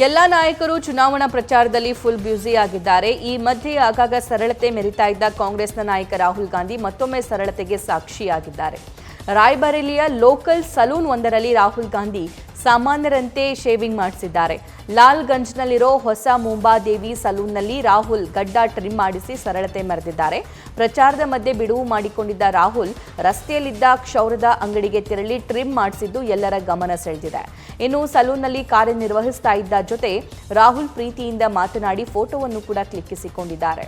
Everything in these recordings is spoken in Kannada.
ಎಲ್ಲ ನಾಯಕರು ಚುನಾವಣಾ ಪ್ರಚಾರದಲ್ಲಿ ಫುಲ್ ಬ್ಯುಸಿ ಆಗಿದ್ದಾರೆ. ಈ ಮಧ್ಯೆ ಆಗಾಗ ಸರಳತೆ ಮೆರಿತಾ ಇದ್ದ ಕಾಂಗ್ರೆಸ್ನ ನಾಯಕ ರಾಹುಲ್ ಗಾಂಧಿ ಮತ್ತೊಮ್ಮೆ ಸರಳತೆಗೆ ಸಾಕ್ಷಿಯಾಗಿದ್ದಾರೆ. ರಾಯ್ಬರೇಲಿಯ ಲೋಕಲ್ ಸಲೂನ್ ಒಂದರಲ್ಲಿ ರಾಹುಲ್ ಗಾಂಧಿ ಸಾಮಾನ್ಯರಂತೆ ಶೇವಿಂಗ್ ಮಾಡಿಸಿದ್ದಾರೆ. ಲಾಲ್ಗಂಜ್ನಲ್ಲಿರೋ ಹೊಸ ಮುಂಬಾದೇವಿ ಸಲೂನ್ನಲ್ಲಿ ರಾಹುಲ್ ಗಡ್ಡ ಟ್ರಿಮ್ ಮಾಡಿಸಿ ಸರಳತೆ ಮೆರೆದಿದ್ದಾರೆ. ಪ್ರಚಾರದ ಮಧ್ಯೆ ಬಿಡುವು ಮಾಡಿಕೊಂಡಿದ್ದ ರಾಹುಲ್ ರಸ್ತೆಯಲ್ಲಿದ್ದ ಕ್ಷೌರದ ಅಂಗಡಿಗೆ ತೆರಳಿ ಟ್ರಿಮ್ ಮಾಡಿಸಿದ್ದು ಎಲ್ಲರ ಗಮನ ಸೆಳೆದಿದೆ. ಇನ್ನು ಸಲೂನ್ನಲ್ಲಿ ಕಾರ್ಯನಿರ್ವಹಿಸ್ತಾ ಇದ್ದ ಜೊತೆ ರಾಹುಲ್ ಪ್ರೀತಿಯಿಂದ ಮಾತನಾಡಿ ಫೋಟೋವನ್ನು ಕೂಡ ಕ್ಲಿಕ್ಕಿಸಿಕೊಂಡಿದ್ದಾರೆ.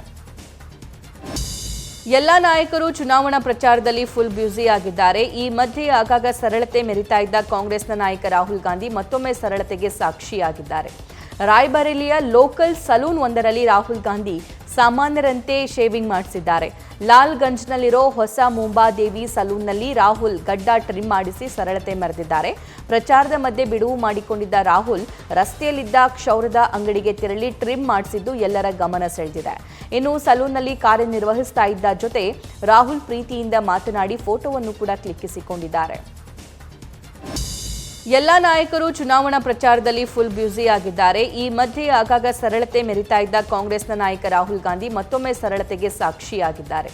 ಎಲ್ಲ ನಾಯಕರು ಚುನಾವಣಾ ಪ್ರಚಾರದಲ್ಲಿ ಫುಲ್ ಬ್ಯುಸಿ ಆಗಿದ್ದಾರೆ. ಈ ಮಧ್ಯೆ ಆಗಾಗ ಸರಳತೆ ಮೆರಿತಾ ಇದ್ದ ಕಾಂಗ್ರೆಸ್ನ ನಾಯಕ ರಾಹುಲ್ ಗಾಂಧಿ ಮತ್ತೊಮ್ಮೆ ಸರಳತೆಗೆ ಸಾಕ್ಷಿಯಾಗಿದ್ದಾರೆ. ರಾಯ್ಬರೇಲಿಯ ಲೋಕಲ್ ಸಲೂನ್ ಒಂದರಲ್ಲಿ ರಾಹುಲ್ ಗಾಂಧಿ ಸಾಮಾನ್ಯರಂತೆ ಶೇವಿಂಗ್ ಮಾಡಿಸಿದ್ದಾರೆ. ಲಾಲ್ಗಂಜ್ನಲ್ಲಿರೋ ಹೊಸ ಮುಂಬಾದೇವಿ ಸಲೂನ್ನಲ್ಲಿ ರಾಹುಲ್ ಗಡ್ಡ ಟ್ರಿಮ್ ಮಾಡಿಸಿ ಸರಳತೆ ಮೆರೆದಿದ್ದಾರೆ. ಪ್ರಚಾರದ ಮಧ್ಯೆ ಬಿಡುವು ಮಾಡಿಕೊಂಡಿದ್ದ ರಾಹುಲ್ ರಸ್ತೆಯಲ್ಲಿದ್ದ ಕ್ಷೌರದ ಅಂಗಡಿಗೆ ತೆರಳಿ ಟ್ರಿಮ್ ಮಾಡಿಸಿದ್ದು ಎಲ್ಲರ ಗಮನ ಸೆಳೆದಿದೆ. ಇನ್ನು ಸಲೂನ್ನಲ್ಲಿ ಕಾರ್ಯನಿರ್ವಹಿಸ್ತಾ ಇದ್ದ ಜೊತೆ ರಾಹುಲ್ ಪ್ರೀತಿಯಿಂದ ಮಾತನಾಡಿ ಫೋಟೋವನ್ನು ಕೂಡ ಕ್ಲಿಕ್ಕಿಸಿಕೊಂಡಿದ್ದಾರೆ. ಎಲ್ಲ ನಾಯಕರು ಚುನಾವಣಾ ಪ್ರಚಾರದಲ್ಲಿ ಫುಲ್ ಬ್ಯುಸಿ ಆಗಿದ್ದಾರೆ. ಈ ಮಧ್ಯೆ ಆಗಾಗ ಸರಳತೆ ಮೆರಿತಾ ಇದ್ದ ಕಾಂಗ್ರೆಸ್ನ ನಾಯಕ ರಾಹುಲ್ ಗಾಂಧಿ ಮತ್ತೊಮ್ಮೆ ಸರಳತೆಗೆ ಸಾಕ್ಷಿಯಾಗಿದ್ದಾರೆ.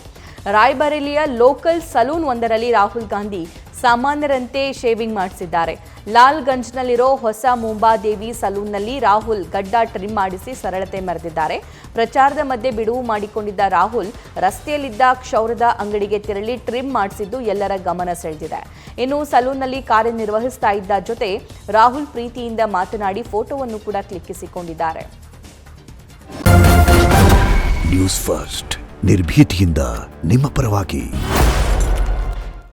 ರಾಯ್ಬರೇಲಿಯ ಲೋಕಲ್ ಸಲೂನ್ ಒಂದರಲ್ಲಿ ರಾಹುಲ್ ಗಾಂಧಿ ಸಾಮಾನ್ಯರಂತೆ ಶೇವಿಂಗ್ ಮಾಡಿಸಿದ್ದಾರೆ. ಲಾಲ್ಗಂಜ್ನಲ್ಲಿರೋ ಹೊಸ ಮುಂಬಾದೇವಿ ಸಲೂನ್ನಲ್ಲಿ ರಾಹುಲ್ ಗಡ್ಡ ಟ್ರಿಮ್ ಮಾಡಿಸಿ ಸರಳತೆ ಮೆರೆದಿದ್ದಾರೆ. ಪ್ರಚಾರದ ಮಧ್ಯೆ ಬಿಡುವು ಮಾಡಿಕೊಂಡಿದ್ದ ರಾಹುಲ್ ರಸ್ತೆಯಲ್ಲಿದ್ದ ಕ್ಷೌರದ ಅಂಗಡಿಗೆ ತೆರಳಿ ಟ್ರಿಮ್ ಮಾಡಿಸಿದ್ದು ಎಲ್ಲರ ಗಮನ ಸೆಳೆದಿದೆ. ಇನ್ನು ಸಲೂನ್ನಲ್ಲಿ ಕಾರ್ಯನಿರ್ವಹಿಸ್ತಾ ಇದ್ದ ಜೊತೆ ರಾಹುಲ್ ಪ್ರೀತಿಯಿಂದ ಮಾತನಾಡಿ ಫೋಟೋವನ್ನು ಕೂಡ ಕ್ಲಿಕ್ಕಿಸಿಕೊಂಡಿದ್ದಾರೆ. ನ್ಯೂಸ್ ಫಸ್ಟ್ ನಿರ್ಭೀತಿಯಿಂದ ನಿಮ್ಮ ಪರವಾಗಿ.